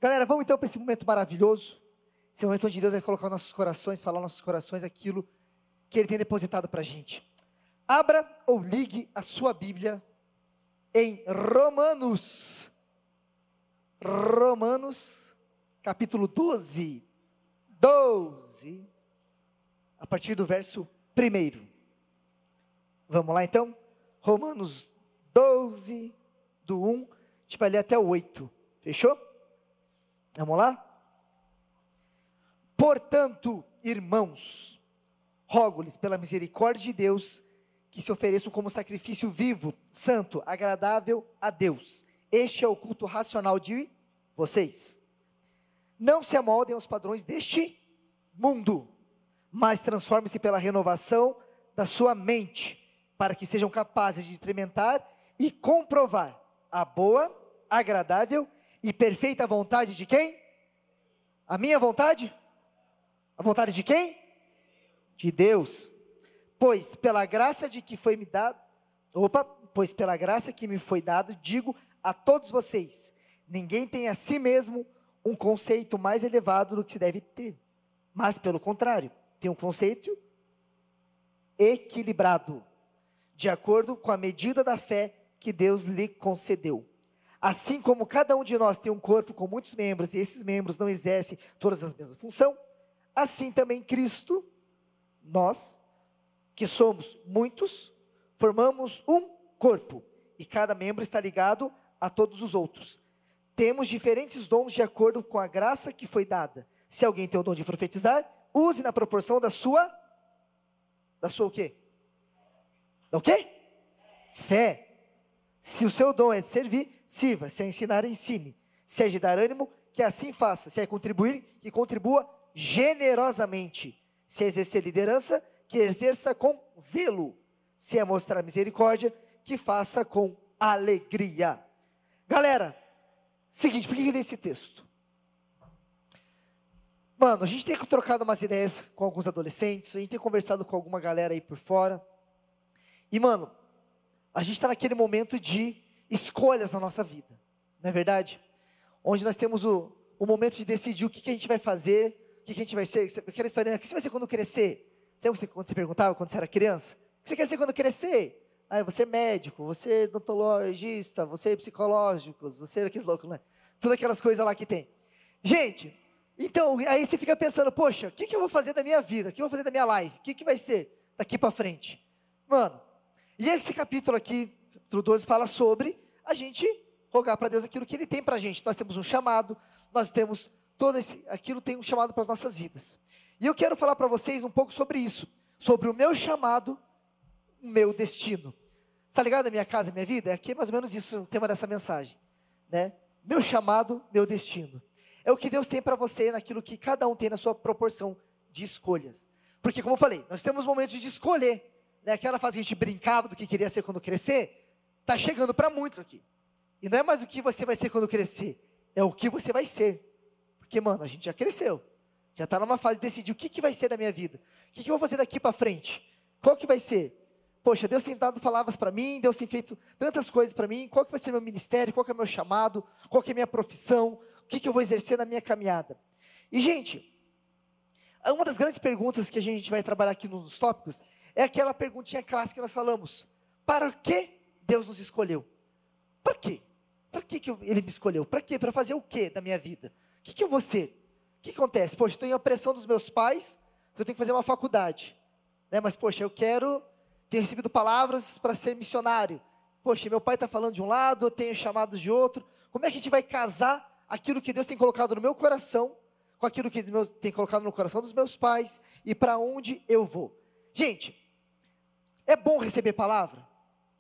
Galera, vamos então para esse momento maravilhoso. Esse momento onde Deus vai colocar nos nossos corações, falar nos nossos corações aquilo que Ele tem depositado para a gente. Abra ou ligue a sua Bíblia em Romanos. Romanos, capítulo 12. A partir do verso 1. Vamos lá então? Romanos 12, do 1, a gente vai ler até o 8. Fechou? Vamos lá? Portanto, irmãos, rogo-lhes pela misericórdia de Deus, que se ofereçam como sacrifício vivo, santo, agradável a Deus. Este é o culto racional de vocês. Não se amoldem aos padrões deste mundo, mas transformem-se pela renovação da sua mente, para que sejam capazes de experimentar e comprovar a boa, agradável e perfeita vontade de quem? A minha vontade? A vontade de quem? De Deus. Pois pela graça que me foi dado, digo a todos vocês, ninguém tem a si mesmo um conceito mais elevado do que se deve ter, mas pelo contrário, tem um conceito equilibrado, de acordo com a medida da fé que Deus lhe concedeu. Assim como cada um de nós tem um corpo com muitos membros, e esses membros não exercem todas as mesmas funções, assim também Cristo, nós, que somos muitos, formamos um corpo, e cada membro está ligado a todos os outros. Temos diferentes dons de acordo com a graça que foi dada. Se alguém tem o dom de profetizar, use na proporção da sua o quê? Da o quê? Fé. Se o seu dom é de servir, sirva. Se é ensinar, ensine. Se é de dar ânimo, que assim faça. Se é contribuir, que contribua generosamente. Se é exercer liderança, que exerça com zelo. Se é mostrar misericórdia, que faça com alegria. Galera, seguinte, por que eu li esse texto? Mano, a gente tem trocado umas ideias com alguns adolescentes, a gente tem conversado com alguma galera aí por fora. E mano, a gente está naquele momento de escolhas na nossa vida, não é verdade? Onde nós temos o momento de decidir o que a gente vai fazer, o que a gente vai ser. Aquela historinha, o que você vai ser quando crescer? Sabe quando você perguntava quando você era criança? O que você quer ser quando crescer? Ah, eu vou ser médico, vou ser odontologista, vou ser psicológico, vou ser aqueles loucos, não é? Tudo aquelas coisas lá que tem. Gente, então, aí você fica pensando, poxa, o que eu vou fazer da minha vida? O que eu vou fazer da minha life? O que vai ser daqui para frente? Mano, e esse capítulo aqui, capítulo 12, fala sobre a gente rogar para Deus aquilo que Ele tem para a gente. Nós temos um chamado, nós temos aquilo tem um chamado para as nossas vidas. E eu quero falar para vocês um pouco sobre isso, sobre o meu chamado, o meu destino. Está ligado a minha casa, a minha vida? Aqui é mais ou menos isso o tema dessa mensagem, né? Meu chamado, meu destino. É o que Deus tem para você, naquilo que cada um tem na sua proporção de escolhas. Porque como eu falei, nós temos momentos de escolher, né? Aquela fase que a gente brincava do que queria ser quando crescer, está chegando para muitos aqui. E não é mais o que você vai ser quando crescer, é o que você vai ser. Porque, mano, a gente já cresceu, já está numa fase de decidir o que vai ser da minha vida, o que eu vou fazer daqui para frente, qual que vai ser? Poxa, Deus tem dado palavras para mim, Deus tem feito tantas coisas para mim, qual que vai ser meu ministério, qual que é meu chamado, qual que é minha profissão, o que eu vou exercer na minha caminhada. E, gente, uma das grandes perguntas que a gente vai trabalhar aqui nos tópicos, é aquela perguntinha clássica que nós falamos, para que Deus nos escolheu? Para quê? Para que Ele me escolheu? Para quê? Para fazer o quê da minha vida? O que eu vou ser? O que acontece? Poxa, estou em opressão dos meus pais, eu tenho que fazer uma faculdade, né? Mas poxa, eu tenho recebido palavras para ser missionário, poxa, meu pai está falando de um lado, eu tenho chamados de outro, como é que a gente vai casar aquilo que Deus tem colocado no meu coração, com aquilo que Deus tem colocado no coração dos meus pais, e para onde eu vou? Gente, é bom receber palavra?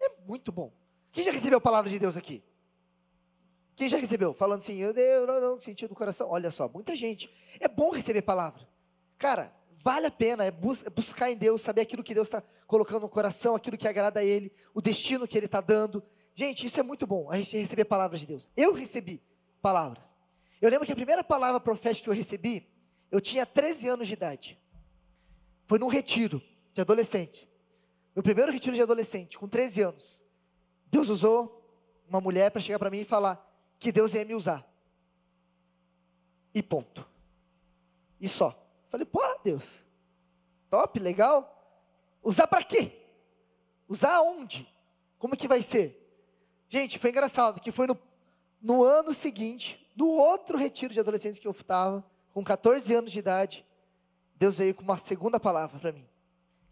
É muito bom. Quem já recebeu a palavra de Deus aqui? Quem já recebeu? Falando assim, eu não senti do coração. Olha só, muita gente. É bom receber palavra. Cara, vale a pena, buscar em Deus, saber aquilo que Deus está colocando no coração, aquilo que agrada a Ele, o destino que Ele está dando. Gente, isso é muito bom, a gente receber palavras de Deus. Eu recebi palavras. Eu lembro que a primeira palavra profética que eu recebi, eu tinha 13 anos de idade. Foi num retiro de adolescente. Meu primeiro retiro de adolescente, com 13 anos. Deus usou uma mulher para chegar para mim e falar que Deus ia me usar. e ponto. E só. Falei, pô, Deus, top, legal. Usar para quê? Usar aonde? Como que vai ser? Gente, foi engraçado, que foi no ano seguinte, no outro retiro de adolescentes que eu estava, com 14 anos de idade, Deus veio com uma segunda palavra para mim.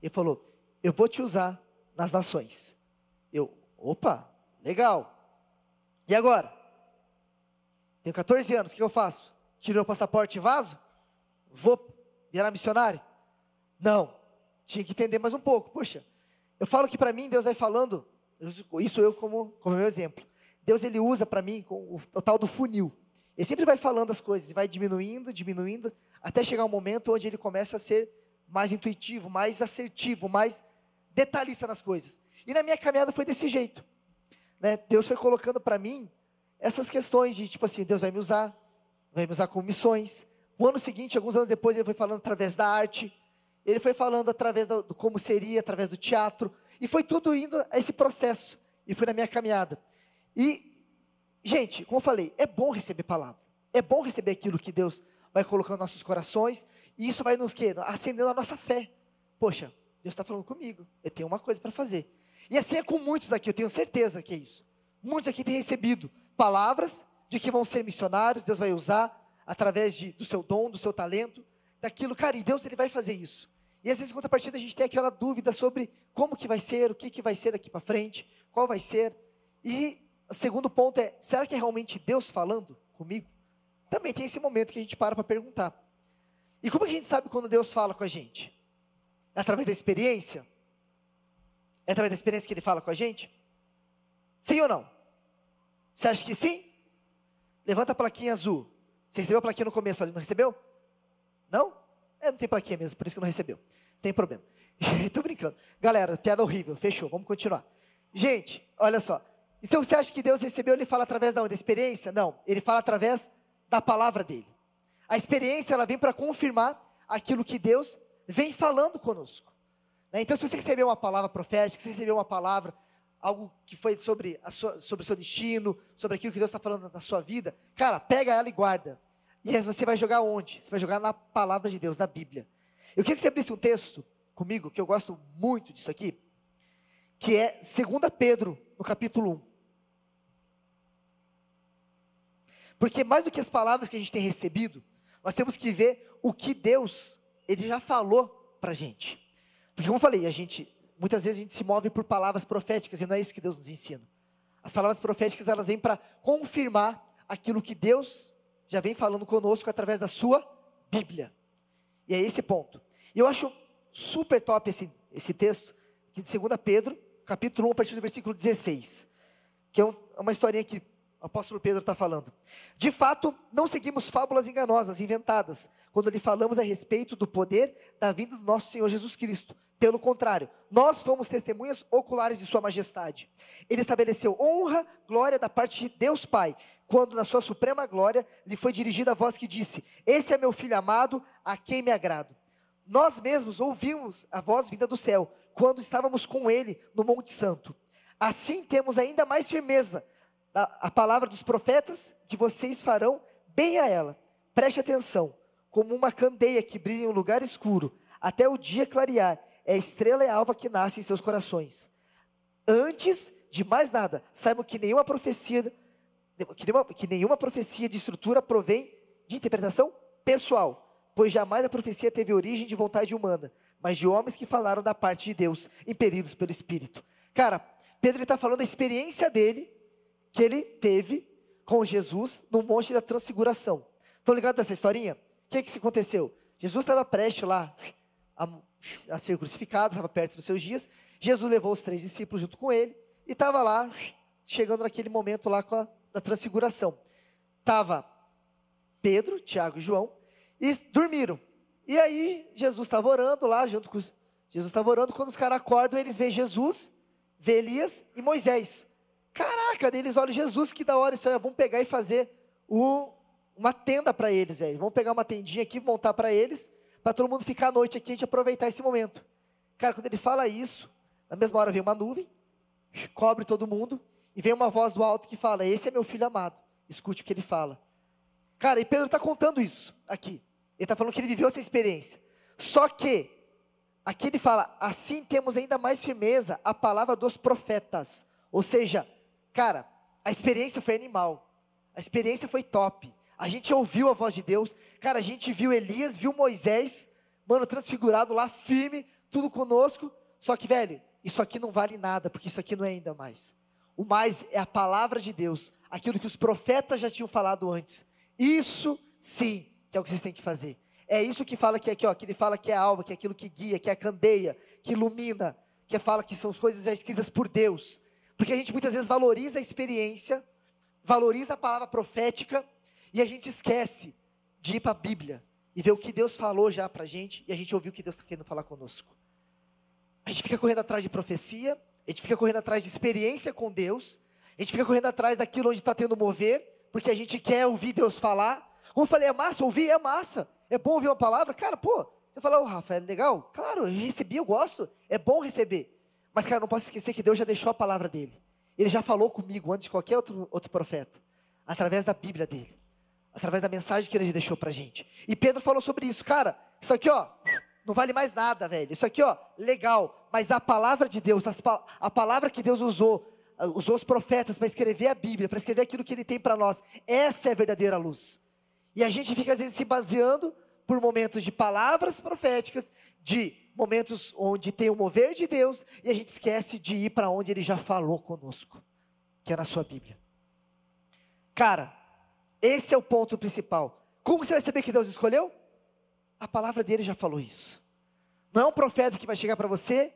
Ele falou, eu vou te usar nas nações. Eu, opa, legal. E agora? Tenho 14 anos, o que eu faço? Tiro meu passaporte e vazo? Vou virar missionário? Não, tinha que entender mais um pouco. Poxa, eu falo que para mim Deus vai falando, isso eu como meu exemplo. Deus ele usa para mim o tal do funil. Ele sempre vai falando as coisas, vai diminuindo, até chegar um momento onde ele começa a ser mais intuitivo, mais assertivo, mais detalhista nas coisas. E na minha caminhada foi desse jeito, né? Deus foi colocando para mim essas questões de tipo assim, Deus vai me usar com missões. O ano seguinte, alguns anos depois, ele foi falando através da arte, ele foi falando através do como seria, através do teatro, e foi tudo indo a esse processo, e foi na minha caminhada. E, gente, como eu falei, é bom receber palavra, é bom receber aquilo que Deus vai colocando nos nossos corações, e isso vai nos acendendo a nossa fé. Poxa, Deus está falando comigo, eu tenho uma coisa para fazer. E assim é com muitos aqui, eu tenho certeza que é isso. Muitos aqui têm recebido palavras de que vão ser missionários, Deus vai usar através do seu dom, do seu talento, daquilo, cara, e Deus ele vai fazer isso. E às vezes em contrapartida a gente tem aquela dúvida sobre como que vai ser, o que vai ser daqui para frente, qual vai ser. E o segundo ponto é, será que é realmente Deus falando comigo? Também tem esse momento que a gente para perguntar. E como a gente sabe quando Deus fala com a gente? É através da experiência? É através da experiência que Ele fala com a gente? Sim ou não? Você acha que sim? Levanta a plaquinha azul. Você recebeu a plaquinha no começo ali, não recebeu? Não? Não tem plaquinha mesmo, por isso que não recebeu. Tem problema. Tô brincando. Galera, piada horrível, fechou, vamos continuar. Gente, olha só. Então você acha que Deus recebeu, Ele fala através da experiência? Não, Ele fala através da palavra dEle. A experiência, ela vem para confirmar aquilo que Deus vem falando conosco. Né? Então se você recebeu uma palavra profética, se você recebeu uma palavra, algo que foi sobre o seu destino, sobre aquilo que Deus está falando na sua vida, cara, pega ela e guarda. E aí você vai jogar onde? Você vai jogar na palavra de Deus, na Bíblia. Eu queria que você abrisse um texto comigo, que eu gosto muito disso aqui, que é 2 Pedro, no capítulo 1. Porque mais do que as palavras que a gente tem recebido, nós temos que ver o que Deus, Ele já falou para a gente. Porque como eu falei, muitas vezes a gente se move por palavras proféticas, e não é isso que Deus nos ensina. As palavras proféticas, elas vêm para confirmar aquilo que Deus já vem falando conosco através da sua Bíblia. E é esse ponto. E eu acho super top esse texto, aqui de 2 Pedro, capítulo 1, a partir do versículo 16. Que é uma historinha que o apóstolo Pedro está falando. De fato, não seguimos fábulas enganosas, inventadas, quando lhe falamos a respeito do poder da vinda do nosso Senhor Jesus Cristo. Pelo contrário, nós fomos testemunhas oculares de sua majestade. Ele estabeleceu honra, glória da parte de Deus Pai, quando na sua suprema glória lhe foi dirigida a voz que disse: esse é meu filho amado, a quem me agrado. Nós mesmos ouvimos a voz vinda do céu, quando estávamos com ele no Monte Santo. Assim temos ainda mais firmeza a palavra dos profetas, que vocês farão bem a ela. Preste atenção, como uma candeia que brilha em um lugar escuro, até o dia clarear, é a estrela e a alva que nasce em seus corações. Antes de mais nada, saibam que nenhuma profecia de estrutura provém de interpretação pessoal, pois jamais a profecia teve origem de vontade humana, mas de homens que falaram da parte de Deus, impelidos pelo Espírito. Cara, Pedro está falando da experiência dele, que ele teve com Jesus no Monte da Transfiguração. Estão ligados nessa historinha? O que aconteceu? Jesus estava prestes lá a ser crucificado, estava perto dos seus dias. Jesus levou os 3 discípulos junto com ele e estava lá, chegando naquele momento lá da transfiguração. Estava Pedro, Tiago e João, e dormiram. E aí Jesus estava orando lá, Jesus estava orando, quando os caras acordam, eles veem Jesus, vê Elias e Moisés. Caraca, daí eles olham: Jesus, que da hora isso aí, vamos pegar e fazer uma tenda para eles, velho. Vamos pegar uma tendinha aqui, montar para eles, para todo mundo ficar à noite aqui, a gente aproveitar esse momento. Cara, quando ele fala isso, na mesma hora vem uma nuvem, cobre todo mundo, e vem uma voz do alto que fala: esse é meu filho amado, escute o que ele fala. Cara, e Pedro está contando isso aqui. Ele está falando que ele viveu essa experiência. Só que, aqui ele fala, assim temos ainda mais firmeza a palavra dos profetas. Ou seja, cara, a experiência foi animal. A experiência foi top. A gente ouviu a voz de Deus. Cara, a gente viu Elias, viu Moisés, mano, transfigurado lá, firme, tudo conosco. Só que, velho, isso aqui não vale nada, porque isso aqui não é ainda mais. O mais é a palavra de Deus, aquilo que os profetas já tinham falado antes. Isso sim, que é o que vocês têm que fazer. É isso que fala que aqui, ó, que ele fala que é a alma, que é aquilo que guia, que é a candeia, que ilumina, que fala que são as coisas já escritas por Deus. Porque a gente muitas vezes valoriza a experiência, valoriza a palavra profética, e a gente esquece de ir para a Bíblia e ver o que Deus falou já para a gente, e a gente ouvir o que Deus está querendo falar conosco. A gente fica correndo atrás de profecia, a gente fica correndo atrás de experiência com Deus, a gente fica correndo atrás daquilo onde está tendo mover, porque a gente quer ouvir Deus falar. Como eu falei, é massa, ouvir é massa, é bom ouvir uma palavra, cara, pô, você fala, Rafa, é legal? Claro, eu recebi, eu gosto, é bom receber, mas cara, não posso esquecer que Deus já deixou a palavra dele, ele já falou comigo antes de qualquer outro profeta, através da Bíblia dele, através da mensagem que ele deixou pra gente. E Pedro falou sobre isso, cara, isso aqui ó, não vale mais nada, velho, isso aqui ó, legal, mas a palavra de Deus, a palavra que Deus usou os profetas para escrever a Bíblia, para escrever aquilo que ele tem para nós, essa é a verdadeira luz. E a gente fica às vezes se baseando por momentos de palavras proféticas, de momentos onde tem o mover de Deus, e a gente esquece de ir para onde ele já falou conosco, que é na sua Bíblia. Cara, esse é o ponto principal. Como você vai saber que Deus escolheu? A palavra dele já falou isso. Não é um profeta que vai chegar para você,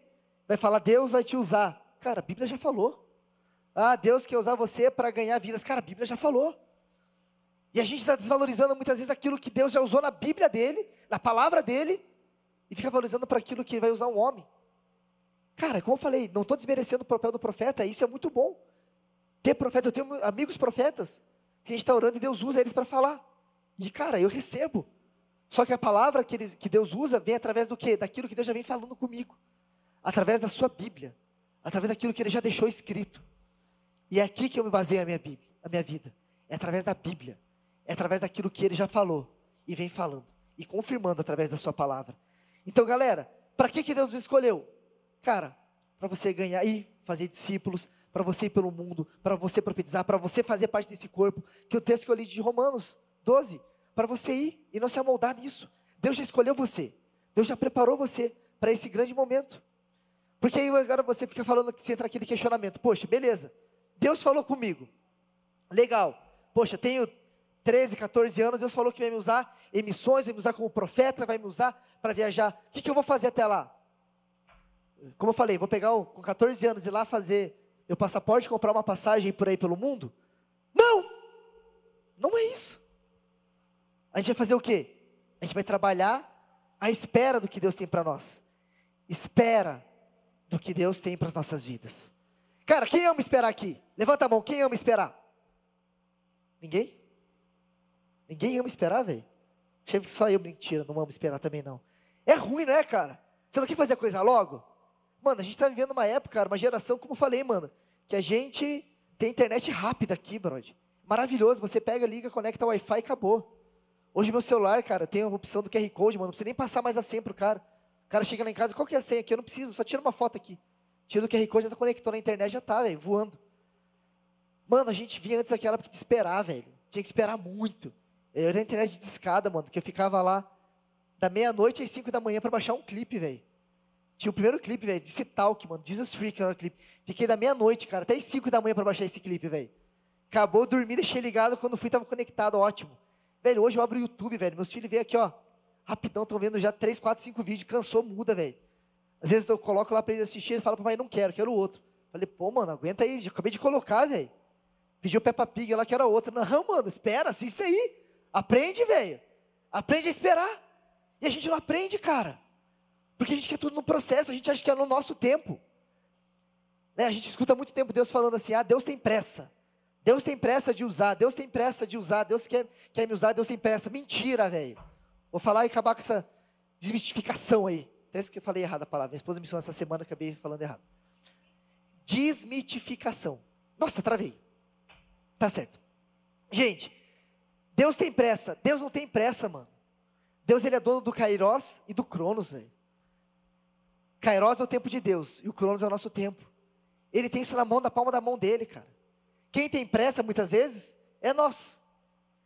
vai falar, Deus vai te usar. Cara, a Bíblia já falou. Ah, Deus quer usar você para ganhar vidas. Cara, a Bíblia já falou. E a gente está desvalorizando muitas vezes aquilo que Deus já usou na Bíblia dele, na palavra dele, e fica valorizando para aquilo que vai usar um homem. Cara, como eu falei, não estou desmerecendo o papel do profeta, isso é muito bom. Ter profeta, eu tenho amigos profetas, que a gente está orando e Deus usa eles para falar. E cara, eu recebo. Só que a palavra que Deus usa vem através do quê? Daquilo que Deus já vem falando comigo. Através da sua Bíblia. Através daquilo que Ele já deixou escrito. E é aqui que eu me baseio a minha vida. É através da Bíblia. É através daquilo que Ele já falou. E vem falando. E confirmando através da sua palavra. Então galera, para que Deus nos escolheu? Cara, para você ganhar e fazer discípulos, para você ir pelo mundo, para você profetizar, para você fazer parte desse corpo, que o texto que eu li de Romanos 12, para você ir e não se amoldar nisso. Deus já escolheu você, Deus já preparou você para esse grande momento. Porque aí agora você fica falando, que você entra aquele questionamento, poxa, beleza, Deus falou comigo, legal, poxa, tenho 13, 14 anos, Deus falou que vai me usar em missões, vai me usar como profeta, vai me usar para viajar, o que eu vou fazer até lá? Como eu falei, vou pegar com 14 anos e ir lá fazer meu passaporte, comprar uma passagem e ir por aí pelo mundo? Não, não é isso. A gente vai fazer o quê? A gente vai trabalhar à espera do que Deus tem para nós. Espera do que Deus tem para as nossas vidas. Cara, quem ama esperar aqui? Levanta a mão, quem ama esperar? Ninguém? Ninguém ama esperar, velho? Achei que só eu, mentira, não amo esperar também não. É ruim, não é, cara? Você não quer fazer a coisa logo? Mano, a gente está vivendo uma época, cara, uma geração, como eu falei, mano, que a gente tem internet rápida aqui, brother. Maravilhoso, você pega, liga, conecta o Wi-Fi e acabou. Hoje meu celular, cara, tem a opção do QR Code, mano, não precisa nem passar mais a senha pro cara. O cara chega lá em casa, qual que é a senha aqui? Eu não preciso, só tira uma foto aqui. Tira o QR Code, já tá conectou na internet, já tá, velho, voando. Mano, a gente via antes daquela época de esperar, velho. Tinha que esperar muito. Eu era na internet de escada, mano, que eu ficava lá da meia-noite às 5 da manhã para baixar um clipe, velho. Tinha o primeiro clipe, velho, de Talk, mano, Jesus Freak era o clipe. Fiquei da meia-noite, cara, até às 5 da manhã para baixar esse clipe, velho. Acabou, dormi, deixei ligado, quando fui tava conectado, ótimo. Velho, hoje eu abro o YouTube, velho, meus filhos veem aqui, ó, rapidão, estão vendo já 3, 4, 5 vídeos, cansou, muda, velho. Às vezes eu coloco lá para eles assistirem, eles falam, papai, não quero, quero outro. Falei, pô, mano, aguenta aí, já acabei de colocar, velho. Pediu Peppa Pig lá, que era outra. Não, mano, espera, assiste isso aí. Aprende, velho. Aprende a esperar. E a gente não aprende, cara. Porque a gente quer tudo no processo, a gente acha que é no nosso tempo. Né? A gente escuta há muito tempo Deus falando assim, Deus tem pressa. Deus tem pressa de usar, Deus tem pressa de usar, Deus quer me usar, Deus tem pressa. Mentira, velho. Vou falar e acabar com essa desmistificação aí. Parece que eu falei errado a palavra. Minha esposa me ensinou essa semana, acabei falando errado. Desmitificação. Nossa, travei. Tá certo. Gente, Deus tem pressa. Deus não tem pressa, mano. Deus, ele é dono do Kairos e do Cronos, velho. Kairos é o tempo de Deus e o Cronos é o nosso tempo. Ele tem isso na palma da mão dele, cara. Quem tem pressa, muitas vezes, é nós.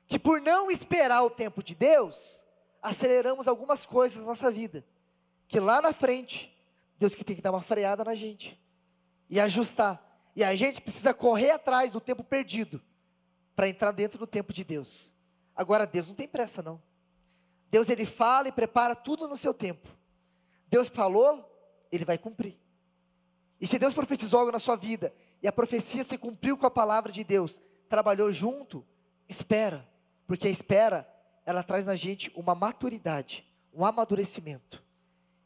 Que por não esperar o tempo de Deus, aceleramos algumas coisas na nossa vida. Que lá na frente, Deus que tem que dar uma freada na gente. E ajustar. E a gente precisa correr atrás do tempo perdido. Para entrar dentro do tempo de Deus. Agora, Deus não tem pressa, não. Deus, ele fala e prepara tudo no seu tempo. Deus falou, ele vai cumprir. E se Deus profetizou algo na sua vida, e a profecia se cumpriu com a palavra de Deus, trabalhou junto, espera. Porque a espera, ela traz na gente uma maturidade, um amadurecimento.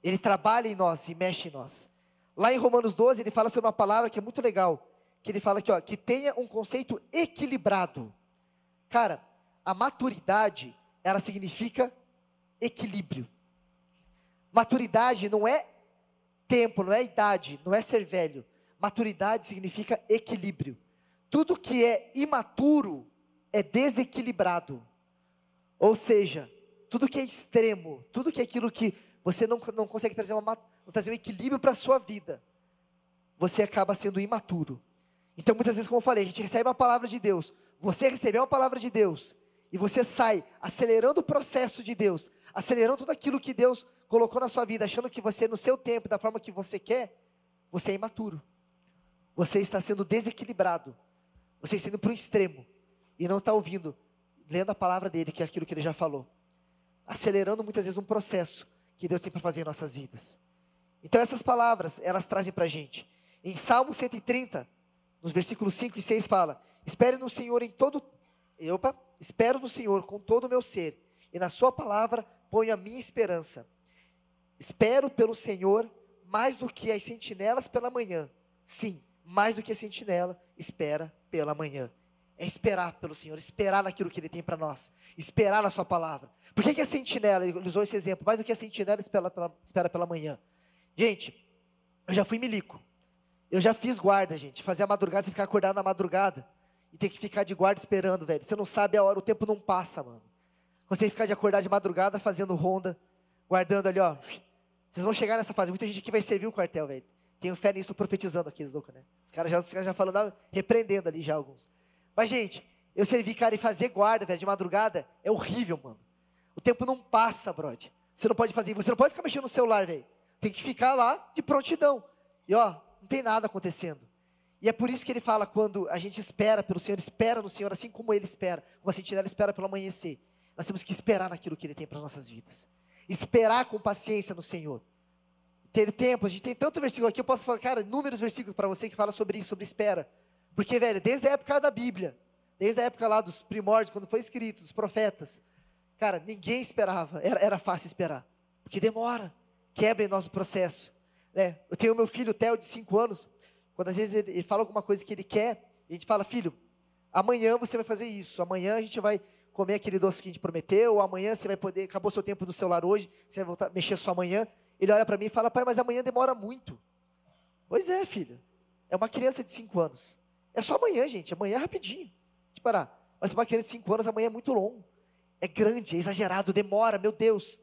Ele trabalha em nós e mexe em nós. Lá em Romanos 12, ele fala sobre uma palavra que é muito legal. Que ele fala aqui, ó, que tenha um conceito equilibrado. Cara, a maturidade, ela significa equilíbrio. Maturidade não é tempo, não é idade, não é ser velho. Maturidade significa equilíbrio. Tudo que é imaturo é desequilibrado. Ou seja, tudo que é extremo, tudo que é aquilo que você não consegue trazer um equilíbrio para a sua vida, você acaba sendo imaturo. Então muitas vezes, como eu falei, a gente recebe uma palavra de Deus, você recebeu uma palavra de Deus, e você sai acelerando o processo de Deus, acelerando tudo aquilo que Deus colocou na sua vida, achando que você, no seu tempo, da forma que você quer, você é imaturo. Você está sendo desequilibrado. Você está indo para o extremo. E não está ouvindo, lendo a palavra dele, que é aquilo que ele já falou. Acelerando muitas vezes um processo que Deus tem para fazer em nossas vidas. Então essas palavras, elas trazem para a gente. Em Salmo 130, nos versículos 5 e 6 fala: espere no Senhor espero no Senhor com todo o meu ser, e na sua palavra ponho a minha esperança. Espero pelo Senhor mais do que as sentinelas pela manhã. Sim, mais do que a sentinela espera pela manhã. É esperar pelo Senhor, esperar naquilo que Ele tem para nós, esperar na sua palavra. Por que a sentinela, ele usou esse exemplo, mais do que a sentinela espera pela manhã? Gente, eu já fui milico, eu já fiz guarda, gente, fazer a madrugada, você ficar acordado na madrugada, e ter que ficar de guarda esperando, velho, você não sabe a hora, o tempo não passa, mano. Você tem que ficar de acordar de madrugada, fazendo ronda, guardando ali, ó, vocês vão chegar nessa fase, muita gente aqui vai servir o quartel, velho. Tenho fé nisso, estou profetizando aqui, os loucos, né? Os caras já falando, repreendendo ali já alguns. Mas, gente, eu servi, cara, e fazer guarda, velho, de madrugada, é horrível, mano. O tempo não passa, brother. Você não pode fazer, você não pode ficar mexendo no celular, velho. Tem que ficar lá de prontidão. E, ó, não tem nada acontecendo. E é por isso que ele fala, quando a gente espera pelo Senhor, espera no Senhor, assim como Ele espera, como a sentinela espera pelo amanhecer. Nós temos que esperar naquilo que Ele tem para as nossas vidas. Esperar com paciência no Senhor. Ter tempo, a gente tem tanto versículo aqui, eu posso falar, cara, inúmeros versículos para você que fala sobre isso, sobre espera. Porque, velho, desde a época da Bíblia, desde a época lá dos primórdios, quando foi escrito, dos profetas, cara, ninguém esperava, era fácil esperar. Porque demora, quebra em nós o processo. Né? Eu tenho meu filho, o Theo, de 5 anos, quando às vezes ele fala alguma coisa que ele quer, a gente fala, filho, amanhã você vai fazer isso, amanhã a gente vai comer aquele doce que a gente prometeu, ou amanhã você vai poder, acabou seu tempo no celular hoje, você vai voltar a mexer só amanhã. Ele olha para mim e fala, pai, mas amanhã demora muito. Pois é, filho, é uma criança de 5 anos. É só amanhã, gente, amanhã é rapidinho. Deixa eu parar. Mas uma criança de 5 anos, amanhã é muito longo. É grande, é exagerado, demora, meu Deus.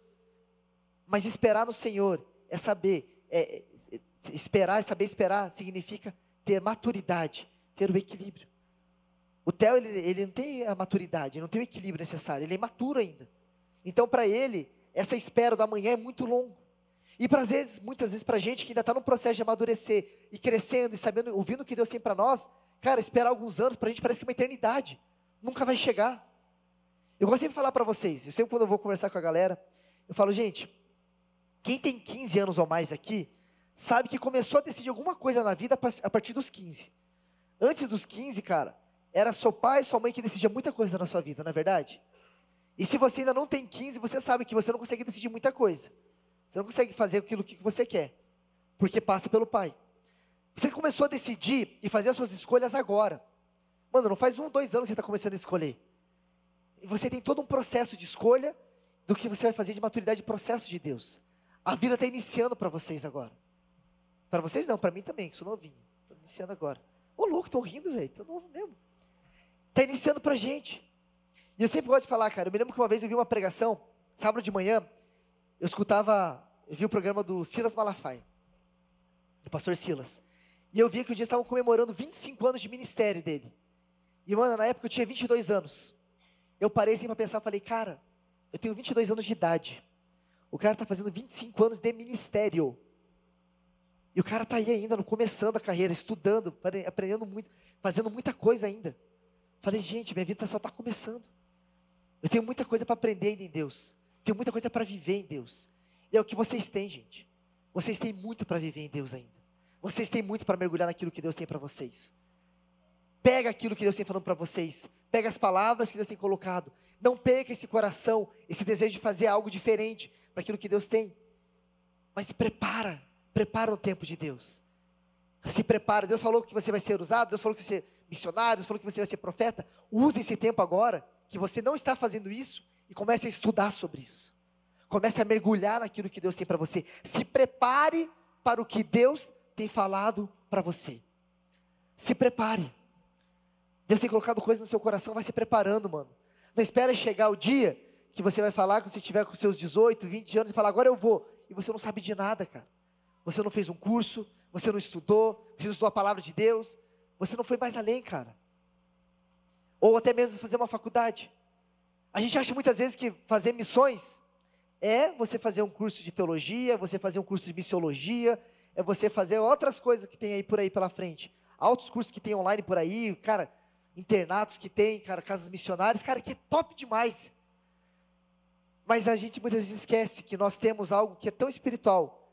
Mas esperar no Senhor é saber, esperar, saber esperar, significa ter maturidade, ter o equilíbrio. O Theo, ele não tem a maturidade, ele não tem o equilíbrio necessário, ele é imaturo ainda. Então, para ele, essa espera do amanhã é muito longo. E muitas vezes para a gente que ainda está no processo de amadurecer, e crescendo, e sabendo, ouvindo o que Deus tem para nós, cara, esperar alguns anos, para a gente parece que é uma eternidade, nunca vai chegar. Eu gosto sempre de falar para vocês, eu sempre quando eu vou conversar com a galera, eu falo, gente, quem tem 15 anos ou mais aqui, sabe que começou a decidir alguma coisa na vida a partir dos 15. Antes dos 15, cara, era seu pai, sua mãe que decidia muita coisa na sua vida, não é verdade? E se você ainda não tem 15, você sabe que você não consegue decidir muita coisa. Você não consegue fazer aquilo que você quer, porque passa pelo pai. Você começou a decidir e fazer as suas escolhas agora. Mano, não faz 1, 2 anos que você está começando a escolher. E você tem todo um processo de escolha do que você vai fazer de maturidade, processo de Deus. A vida está iniciando para vocês agora. Para vocês não, para mim também, que sou novinho. Estou iniciando agora. Ô louco, estou rindo, velho, estou novo mesmo. Está iniciando para a gente. E eu sempre gosto de falar, cara, eu me lembro que uma vez eu vi uma pregação, sábado de manhã, eu vi o programa do Silas Malafaia, do pastor Silas. E eu vi que o dia estavam comemorando 25 anos de ministério dele. E, mano, na época eu tinha 22 anos. Eu parei assim para pensar, falei, cara, eu tenho 22 anos de idade. O cara está fazendo 25 anos de ministério. E o cara está aí ainda, começando a carreira, estudando, aprendendo muito, fazendo muita coisa ainda. Falei, gente, minha vida só está começando. Eu tenho muita coisa para aprender ainda em Deus. Tenho muita coisa para viver em Deus. E é o que vocês têm, gente. Vocês têm muito para viver em Deus ainda. Vocês têm muito para mergulhar naquilo que Deus tem para vocês. Pega aquilo que Deus tem falando para vocês. Pega as palavras que Deus tem colocado. Não perca esse coração, esse desejo de fazer algo diferente para aquilo que Deus tem. Mas prepara o tempo de Deus. Se prepara. Deus falou que você vai ser usado, Deus falou que você vai ser missionário, Deus falou que você vai ser profeta. Use esse tempo agora, que você não está fazendo isso, e comece a estudar sobre isso. Comece a mergulhar naquilo que Deus tem para você. Se prepare para o que Deus tem falado para você. Se prepare. Deus tem colocado coisas no seu coração, vai se preparando, mano. Não espera chegar o dia que você vai falar, que você estiver com seus 18, 20 anos, e falar, agora eu vou. E você não sabe de nada, cara. Você não fez um curso, você não estudou, você não estudou a palavra de Deus, você não foi mais além, cara. Ou até mesmo fazer uma faculdade. A gente acha muitas vezes que fazer missões é você fazer um curso de teologia, você fazer um curso de missiologia, é você fazer outras coisas que tem aí por aí pela frente. Altos cursos que tem online por aí, cara, internatos que tem, cara, casas missionárias, cara, que é top demais. Mas a gente muitas vezes esquece que nós temos algo que é tão espiritual,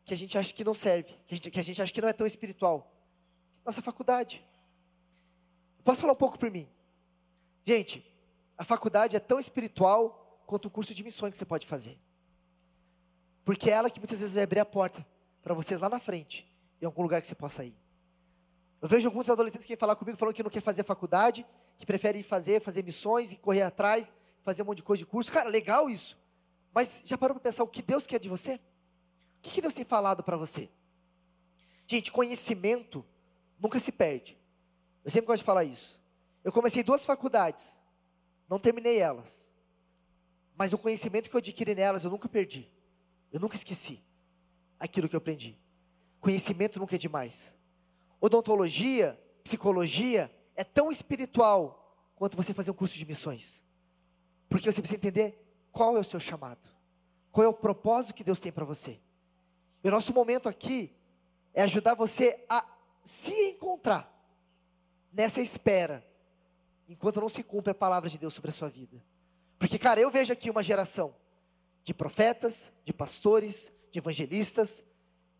que a gente acha que não serve, que a gente acha que não é tão espiritual. Nossa faculdade. Posso falar um pouco por mim? Gente, a faculdade é tão espiritual quanto o curso de missões que você pode fazer. Porque é ela que muitas vezes vai abrir a porta para vocês lá na frente, em algum lugar que você possa ir. Eu vejo alguns adolescentes que vêm falar comigo, falando que não quer fazer faculdade, que prefere ir fazer missões e correr atrás, fazer um monte de coisa de curso. Cara, legal isso. Mas já parou para pensar o que Deus quer de você? O que Deus tem falado para você? Gente, conhecimento nunca se perde. Eu sempre gosto de falar isso. Eu comecei 2 faculdades, não terminei elas. Mas o conhecimento que eu adquiri nelas, eu nunca perdi. Eu nunca esqueci aquilo que eu aprendi. Conhecimento nunca é demais. Odontologia, psicologia, é tão espiritual quanto você fazer um curso de missões. Porque você precisa entender qual é o seu chamado. Qual é o propósito que Deus tem para você. E o nosso momento aqui é ajudar você a se encontrar nessa espera, enquanto não se cumpre a palavra de Deus sobre a sua vida. Porque, cara, eu vejo aqui uma geração de profetas, de pastores, de evangelistas,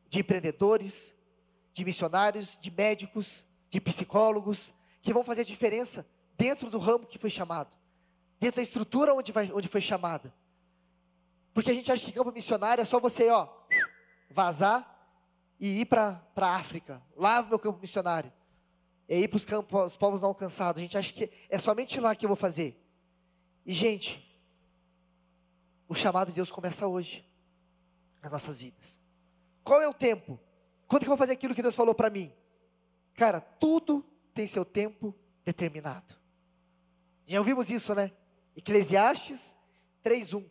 de empreendedores, de missionários, de médicos, de psicólogos, que vão fazer a diferença dentro do ramo que foi chamado, dentro da estrutura onde foi chamada. Porque a gente acha que campo missionário é só você, vazar e ir para a África, lá no meu campo missionário, e ir para os povos não alcançados. A gente acha que é somente lá que eu vou fazer. E, gente, o chamado de Deus começa hoje, nas nossas vidas. Qual é o tempo? Quando que eu vou fazer aquilo que Deus falou para mim? Cara, tudo tem seu tempo determinado. Já ouvimos isso, né? Eclesiastes 3:1.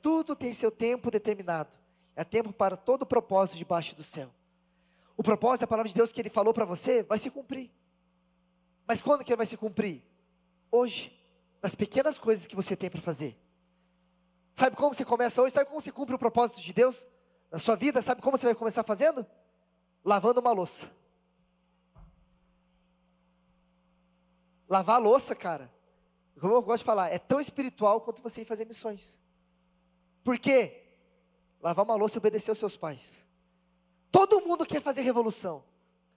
Tudo tem seu tempo determinado. É tempo para todo propósito debaixo do céu. O propósito da palavra de Deus que Ele falou para você vai se cumprir. Mas quando que Ele vai se cumprir? Hoje. Nas pequenas coisas que você tem para fazer. Sabe como você começa hoje? Sabe como você cumpre o propósito de Deus na sua vida? Sabe como você vai começar fazendo? Lavando uma louça. Lavar a louça, cara, como eu gosto de falar, é tão espiritual quanto você ir fazer missões. Por quê? Lavar uma louça e obedecer aos seus pais. Todo mundo quer fazer revolução.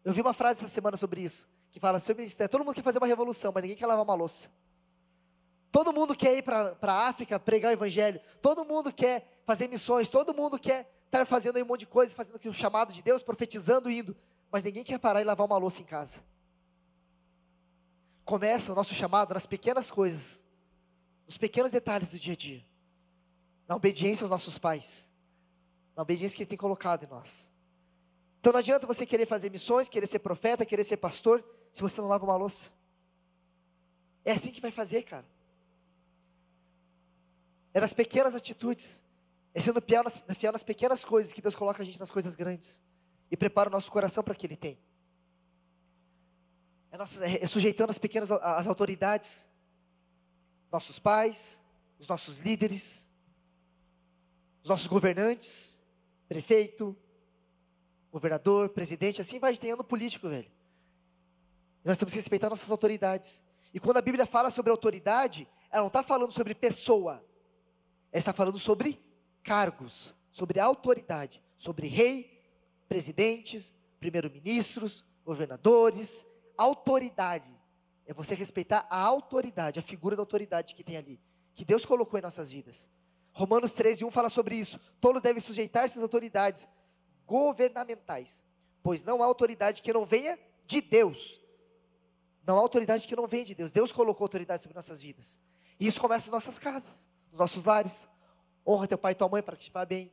Eu vi uma frase essa semana sobre isso, que fala, seu ministério, todo mundo quer fazer uma revolução, mas ninguém quer lavar uma louça. Todo mundo quer ir para a África pregar o evangelho, todo mundo quer fazer missões, todo mundo quer estar fazendo aí um monte de coisa, fazendo o chamado de Deus, profetizando, indo, mas ninguém quer parar e lavar uma louça em casa. Começa o nosso chamado nas pequenas coisas, nos pequenos detalhes do dia a dia, na obediência aos nossos pais, na obediência que Ele tem colocado em nós. Então não adianta você querer fazer missões, querer ser profeta, querer ser pastor, se você não lava uma louça. É assim que vai fazer, cara. É nas pequenas atitudes. É sendo fiel nas pequenas coisas que Deus coloca a gente nas coisas grandes. E prepara o nosso coração para o que Ele tem. É sujeitando as autoridades. Nossos pais, os nossos líderes, os nossos governantes, prefeito, governador, presidente, assim vai tem ano político, velho. E nós temos que respeitar nossas autoridades. E quando a Bíblia fala sobre autoridade, ela não está falando sobre pessoa, ela está falando sobre cargos, sobre autoridade, sobre rei, presidentes, primeiro-ministros, governadores, autoridade. É você respeitar a autoridade, a figura da autoridade que tem ali, que Deus colocou em nossas vidas. Romanos 13:1 fala sobre isso. Todos devem sujeitar-se às autoridades governamentais, pois não há autoridade que não venha de Deus. Não há autoridade que não venha de Deus. Deus colocou autoridade sobre nossas vidas. E isso começa nas nossas casas, nos nossos lares. Honra teu pai e tua mãe para que te vá bem.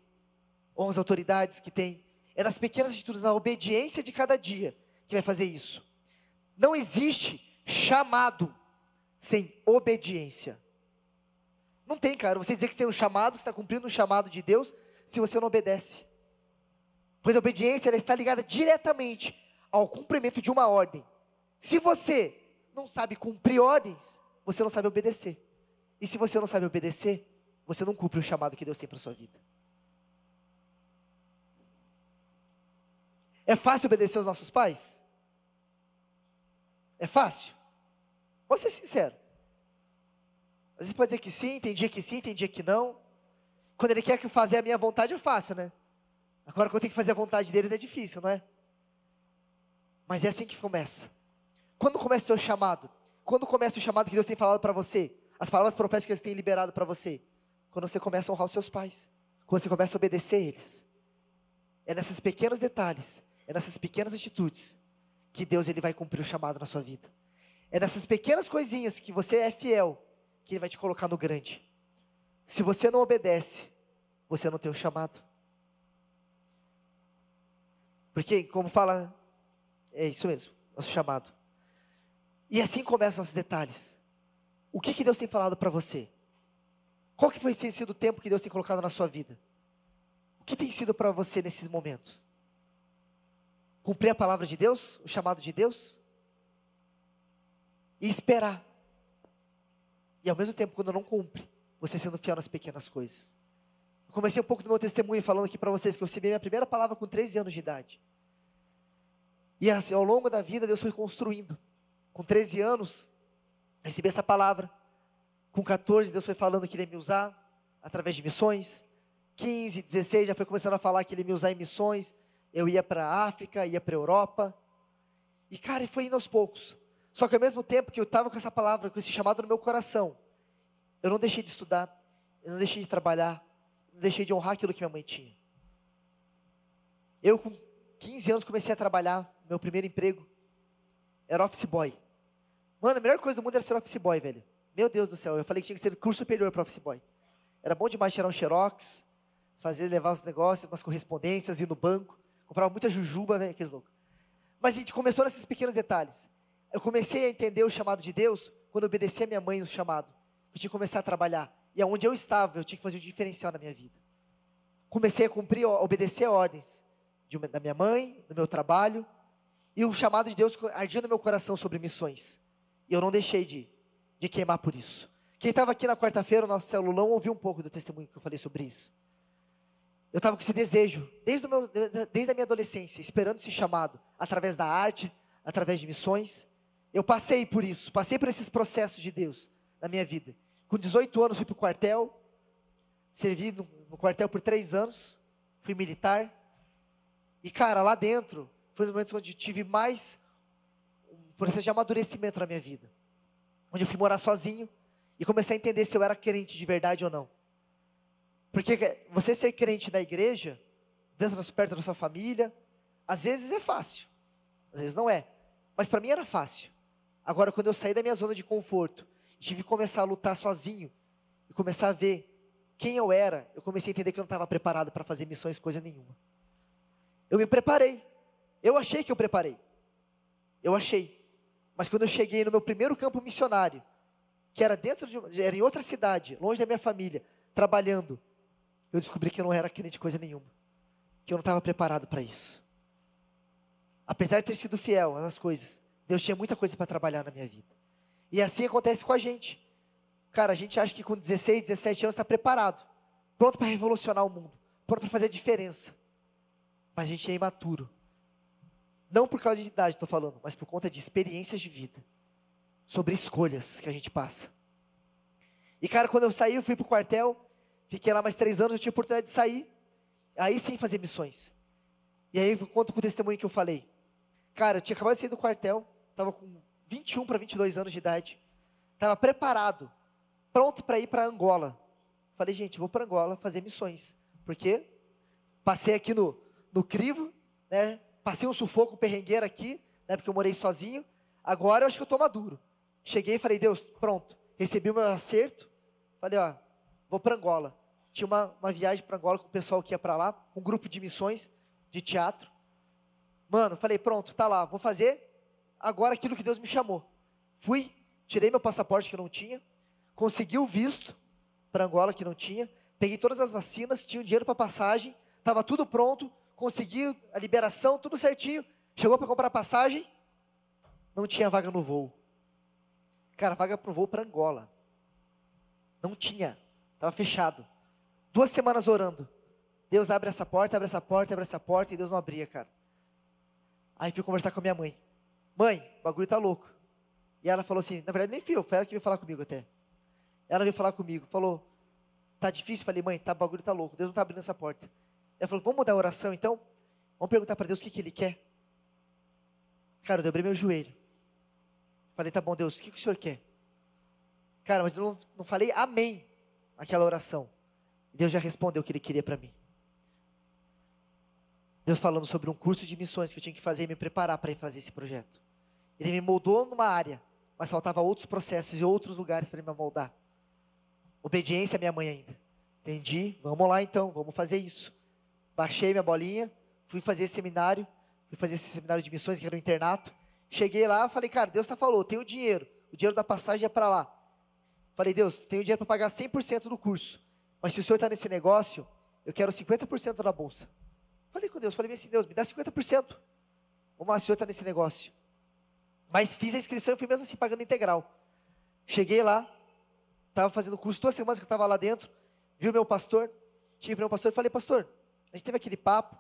Honra as autoridades que tem. É nas pequenas atitudes, na obediência de cada dia que vai fazer isso. Não existe chamado sem obediência. Não tem, cara, você dizer que você tem um chamado, que você está cumprindo um chamado de Deus, se você não obedece. Pois a obediência, ela está ligada diretamente ao cumprimento de uma ordem. Se você não sabe cumprir ordens, você não sabe obedecer. E se você não sabe obedecer, você não cumpre o chamado que Deus tem para a sua vida. É fácil obedecer aos nossos pais? É fácil? Vou ser sincero. Às vezes pode dizer que sim, tem dia que não. Quando Ele quer que eu faça a minha vontade é fácil, né? Agora quando eu tenho que fazer a vontade deles é difícil, não é? Mas é assim que começa. Quando começa o seu chamado? Quando começa o chamado que Deus tem falado para você? As palavras proféticas que Ele tem liberado para você? Quando você começa a honrar os seus pais. Quando você começa a obedecer eles. É nesses pequenos detalhes, é nessas pequenas atitudes que Deus Ele vai cumprir o chamado na sua vida. É nessas pequenas coisinhas que você é fiel, que Ele vai te colocar no grande. Se você não obedece, você não tem o chamado. Porque, como fala, é isso mesmo, nosso chamado. E assim começam os detalhes. O que Deus tem falado para você? Qual que tem sido o tempo que Deus tem colocado na sua vida? O que tem sido para você nesses momentos? Cumprir a palavra de Deus, o chamado de Deus? E esperar. E ao mesmo tempo, quando não cumpre, você sendo fiel nas pequenas coisas. Eu comecei um pouco do meu testemunho falando aqui para vocês que eu recebi minha primeira palavra com 13 anos de idade. E assim, ao longo da vida, Deus foi construindo. Com 13 anos, recebi essa palavra. Com 14, Deus foi falando que Ele ia me usar através de missões. 15, 16, já foi começando a falar que Ele ia me usar em missões. Eu ia para a África, ia para a Europa. E cara, foi indo aos poucos. Só que ao mesmo tempo que eu estava com essa palavra, com esse chamado no meu coração, eu não deixei de estudar, eu não deixei de trabalhar, não deixei de honrar aquilo que minha mãe tinha. Eu com 15 anos comecei a trabalhar, meu primeiro emprego era office boy. Mano, a melhor coisa do mundo era ser office boy, velho. Meu Deus do céu, eu falei que tinha que ser curso superior para office boy. Era bom demais tirar um xerox, levar os negócios, umas correspondências, ir no banco. Comprava muita jujuba, velho, aqueles loucos. Mas a gente começou nesses pequenos detalhes. Eu comecei a entender o chamado de Deus quando eu obedeci a minha mãe no chamado. Eu tinha que começar a trabalhar. E aonde eu estava, eu tinha que fazer um diferencial na minha vida. Comecei a cumprir, a obedecer ordens da minha mãe, do meu trabalho. E o chamado de Deus ardia no meu coração sobre missões. E eu não deixei de queimar por isso. Quem estava aqui na quarta-feira, o nosso celulão, ouviu um pouco do testemunho que eu falei sobre isso. Eu estava com esse desejo, desde a minha adolescência, esperando esse chamado, através da arte, através de missões. Eu passei por isso, passei por esses processos de Deus na minha vida. Com 18 anos fui para o quartel, servi no quartel por 3 anos, fui militar. E cara, lá dentro, foi um momento onde tive mais um processo de amadurecimento na minha vida. Onde eu fui morar sozinho e comecei a entender se eu era crente de verdade ou não. Porque você ser crente na igreja, perto da sua família, às vezes é fácil, às vezes não é. Mas para mim era fácil. Agora, quando eu saí da minha zona de conforto, tive que começar a lutar sozinho, e começar a ver quem eu era, eu comecei a entender que eu não estava preparado para fazer missões, coisa nenhuma. Eu me preparei, eu achei que eu preparei, eu achei. Mas quando eu cheguei no meu primeiro campo missionário, que era era em outra cidade, longe da minha família, trabalhando, eu descobri que eu não era crente coisa nenhuma, que eu não estava preparado para isso. Apesar de ter sido fiel às coisas, Deus tinha muita coisa para trabalhar na minha vida. E assim acontece com a gente. Cara, a gente acha que com 16, 17 anos está preparado, pronto para revolucionar o mundo, pronto para fazer a diferença. Mas a gente é imaturo. Não por causa de idade, estou falando, mas por conta de experiências de vida, sobre escolhas que a gente passa. E cara, quando eu saí, eu fui para o quartel, fiquei lá mais 3 anos, eu tinha a oportunidade de sair, aí sim fazer missões. E aí eu conto com o testemunho que eu falei. Cara, eu tinha acabado de sair do quartel, estava com 21 para 22 anos de idade, estava preparado, pronto para ir para Angola. Falei, gente, vou para Angola fazer missões, porque passei aqui no crivo, né? Passei um sufoco perrengueiro aqui, né? Porque eu morei sozinho. Agora eu acho que eu estou maduro. Cheguei e falei, Deus, pronto, recebi o meu acerto. Falei, ó, vou para Angola. Tinha uma viagem para Angola com o pessoal que ia para lá, um grupo de missões, de teatro. Mano, falei, pronto, tá lá, vou fazer agora aquilo que Deus me chamou. Fui, tirei meu passaporte que eu não tinha, consegui o visto para Angola que não tinha, peguei todas as vacinas, tinha o dinheiro para passagem, estava tudo pronto, consegui a liberação, tudo certinho. Chegou para comprar passagem, não tinha vaga no voo. Cara, vaga para o voo para Angola. Não tinha, estava fechado. 2 semanas orando. Deus abre essa porta, abre essa porta, abre essa porta, e Deus não abria, cara. Aí fui conversar com a minha mãe. Mãe, o bagulho tá louco. E ela falou assim, na verdade nem fui eu, foi ela que veio falar comigo até. Ela veio falar comigo, falou, tá difícil? Falei, mãe, o bagulho tá louco, Deus não tá abrindo essa porta. Ela falou, vamos mudar a oração então? Vamos perguntar para Deus o que Ele quer. Cara, eu dobrei meu joelho. Falei, tá bom Deus, o que o Senhor quer? Cara, mas eu não falei amém naquela oração. Deus já respondeu o que Ele queria para mim. Deus falando sobre um curso de missões que eu tinha que fazer e me preparar para ir fazer esse projeto. Ele me moldou numa área, mas faltava outros processos e outros lugares para me moldar. Obediência à minha mãe ainda. Entendi, vamos lá então, vamos fazer isso. Baixei minha bolinha, fui fazer esse seminário de missões que era no internato. Cheguei lá, falei, cara, Deus falou, tenho o dinheiro da passagem é para lá. Falei, Deus, tenho dinheiro para pagar 100% do curso, mas se o Senhor está nesse negócio, eu quero 50% da bolsa. Falei com Deus, falei assim, Deus, me dá 50%. Vamos lá, o Senhor está nesse negócio. Mas fiz a inscrição e fui mesmo assim pagando integral. Cheguei lá, estava fazendo curso, 2 semanas que eu estava lá dentro, vi o meu pastor, cheguei para o meu pastor e falei, pastor, a gente teve aquele papo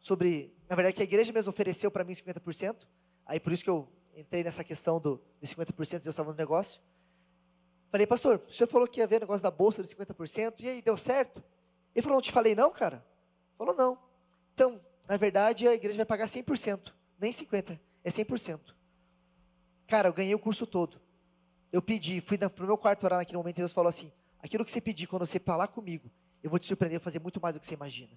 sobre, na verdade que a igreja mesmo ofereceu para mim 50%, aí por isso que eu entrei nessa questão de 50%, eu estava no negócio. Falei, pastor, o senhor falou que ia haver negócio da bolsa de 50%, e aí, deu certo? Ele falou, não te falei não, cara? Falou, não. Então, na verdade, a igreja vai pagar 100%, nem 50%, é 100%. Cara, eu ganhei o curso todo. Eu pedi, fui para o meu quarto orar naquele momento, e Deus falou assim, aquilo que você pedir, quando você falar comigo, eu vou te surpreender a fazer muito mais do que você imagina.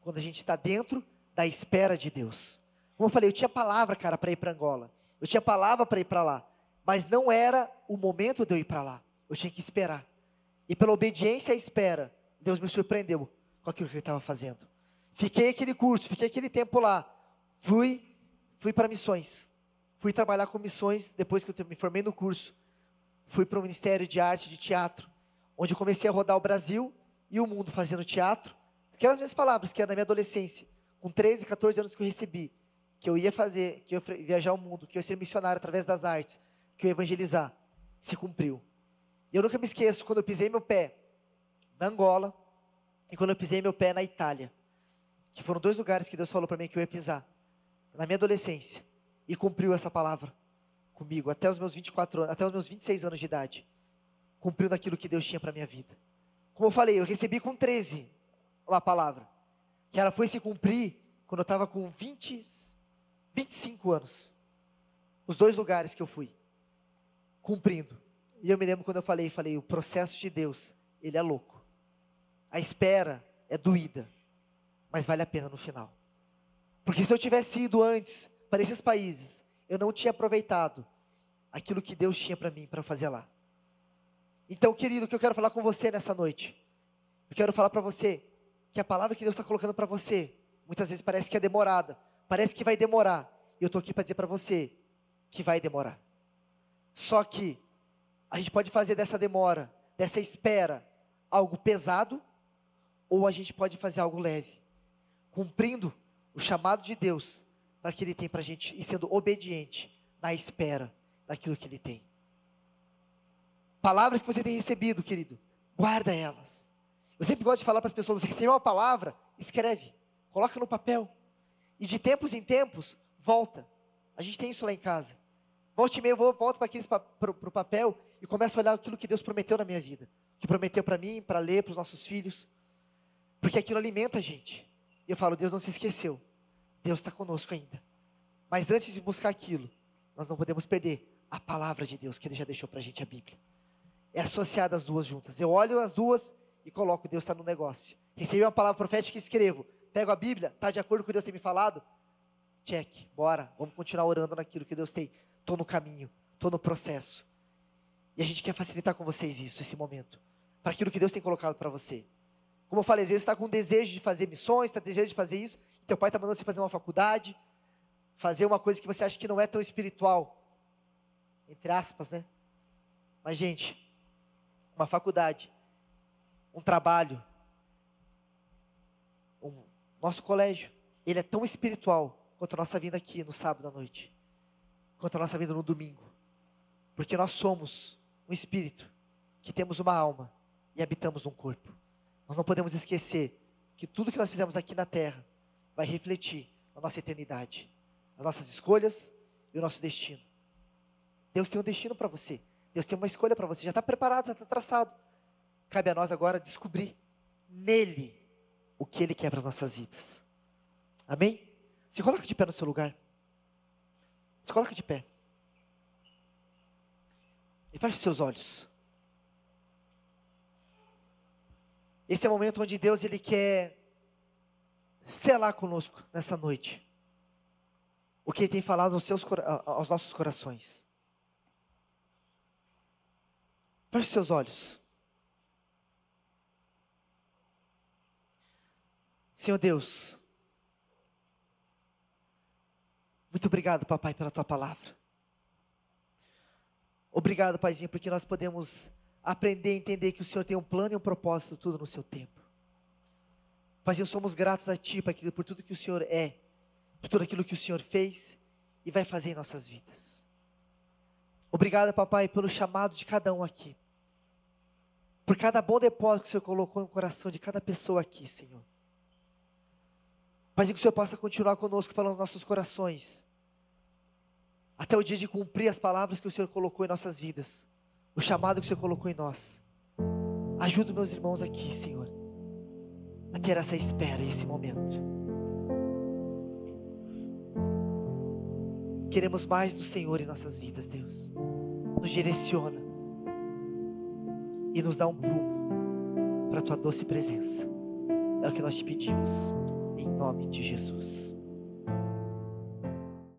Quando a gente está dentro da espera de Deus. Como eu falei, eu tinha palavra, cara, para ir para Angola. Eu tinha palavra para ir para lá. Mas não era o momento de eu ir para lá. Eu tinha que esperar. E pela obediência à espera, Deus me surpreendeu com aquilo que Ele estava fazendo. Fiquei aquele curso, fiquei aquele tempo lá. Fui para missões. Fui trabalhar com missões depois que eu me formei no curso. Fui para o Ministério de Arte, de Teatro, onde eu comecei a rodar o Brasil e o mundo fazendo teatro. Aquelas minhas palavras que era da minha adolescência, com 13, 14 anos que eu recebi, que eu ia fazer, que eu ia viajar o mundo, que eu ia ser missionário através das artes, que eu ia evangelizar, se cumpriu. E eu nunca me esqueço, quando eu pisei meu pé na Angola, e quando eu pisei meu pé na Itália, que foram 2 lugares que Deus falou para mim que eu ia pisar, na minha adolescência, e cumpriu essa palavra comigo, até os meus 24 anos, até os meus 26 anos de idade, cumpriu naquilo que Deus tinha para a minha vida. Como eu falei, eu recebi com 13 uma palavra, que ela foi se cumprir quando eu estava com 25 anos, os 2 lugares que eu fui, cumprindo. E eu me lembro quando eu falei, o processo de Deus, Ele é louco, a espera é doída, mas vale a pena no final, porque se eu tivesse ido antes para esses países, eu não tinha aproveitado aquilo que Deus tinha para mim, para fazer lá. Então, querido, o que eu quero falar com você nessa noite, eu quero falar para você, que a palavra que Deus está colocando para você, muitas vezes parece que é demorada, parece que vai demorar, e eu estou aqui para dizer para você, que vai demorar. Só que, A gente pode fazer dessa demora, dessa espera, algo pesado, ou a gente pode fazer algo leve, cumprindo o chamado de Deus, para que Ele tem para a gente, e sendo obediente na espera daquilo que Ele tem. Palavras que você tem recebido, querido, guarda elas. Eu sempre gosto de falar para as pessoas: você recebeu uma palavra, escreve, coloca no papel, e de tempos em tempos, volta. A gente tem isso lá em casa. Volte e meia, eu volto para o papel, e começo a olhar aquilo que Deus prometeu na minha vida, que prometeu para mim, para ler, para os nossos filhos, porque aquilo alimenta a gente. E eu falo: Deus não se esqueceu, Deus está conosco ainda. Mas antes de buscar aquilo, nós não podemos perder a palavra de Deus, que Ele já deixou para a gente, a Bíblia. É associada as duas juntas. Eu olho as duas e coloco: Deus está no negócio. Recebi uma palavra profética e escrevo. Pego a Bíblia, está de acordo com o que Deus tem me falado? Check, bora, vamos continuar orando naquilo que Deus tem. Estou no caminho, estou no processo. E a gente quer facilitar com vocês isso, esse momento, para aquilo que Deus tem colocado para você. Como eu falei, às vezes você está com desejo de fazer missões, está com desejo de fazer isso, e teu pai está mandando você fazer uma faculdade, fazer uma coisa que você acha que não é tão espiritual, entre aspas, né? Mas, gente, uma faculdade, um trabalho, o nosso colégio, ele é tão espiritual quanto a nossa vida aqui no sábado à noite, quanto a nossa vida no domingo, porque nós somos um espírito, que temos uma alma e habitamos num corpo. Nós não podemos esquecer que tudo que nós fizemos aqui na terra vai refletir na nossa eternidade, nas nossas escolhas e o nosso destino. Deus tem um destino para você, Deus tem uma escolha para você, já está preparado, já está traçado. Cabe a nós agora descobrir nele o que Ele quer para as nossas vidas. Amém? Se coloca de pé no seu lugar. Se coloca de pé. E feche seus olhos. Esse é o momento onde Deus, Ele quer selar conosco nessa noite o que Ele tem falado aos nossos corações. Feche seus olhos. Senhor Deus, muito obrigado, papai, pela tua palavra. Obrigado, paizinho, porque nós podemos aprender a entender que o Senhor tem um plano e um propósito, tudo no seu tempo. Paizinho, somos gratos a ti, Pai, por tudo que o Senhor é, por tudo aquilo que o Senhor fez e vai fazer em nossas vidas. Obrigado, papai, pelo chamado de cada um aqui, por cada bom depósito que o Senhor colocou no coração de cada pessoa aqui, Senhor. Paizinho, que o Senhor possa continuar conosco, falando nos nossos corações, até o dia de cumprir as palavras que o Senhor colocou em nossas vidas, o chamado que o Senhor colocou em nós. Ajuda meus irmãos aqui, Senhor, a ter essa espera e esse momento. Queremos mais do Senhor em nossas vidas, Deus. Nos direciona e nos dá um prumo para a tua doce presença. É o que nós te pedimos, em nome de Jesus.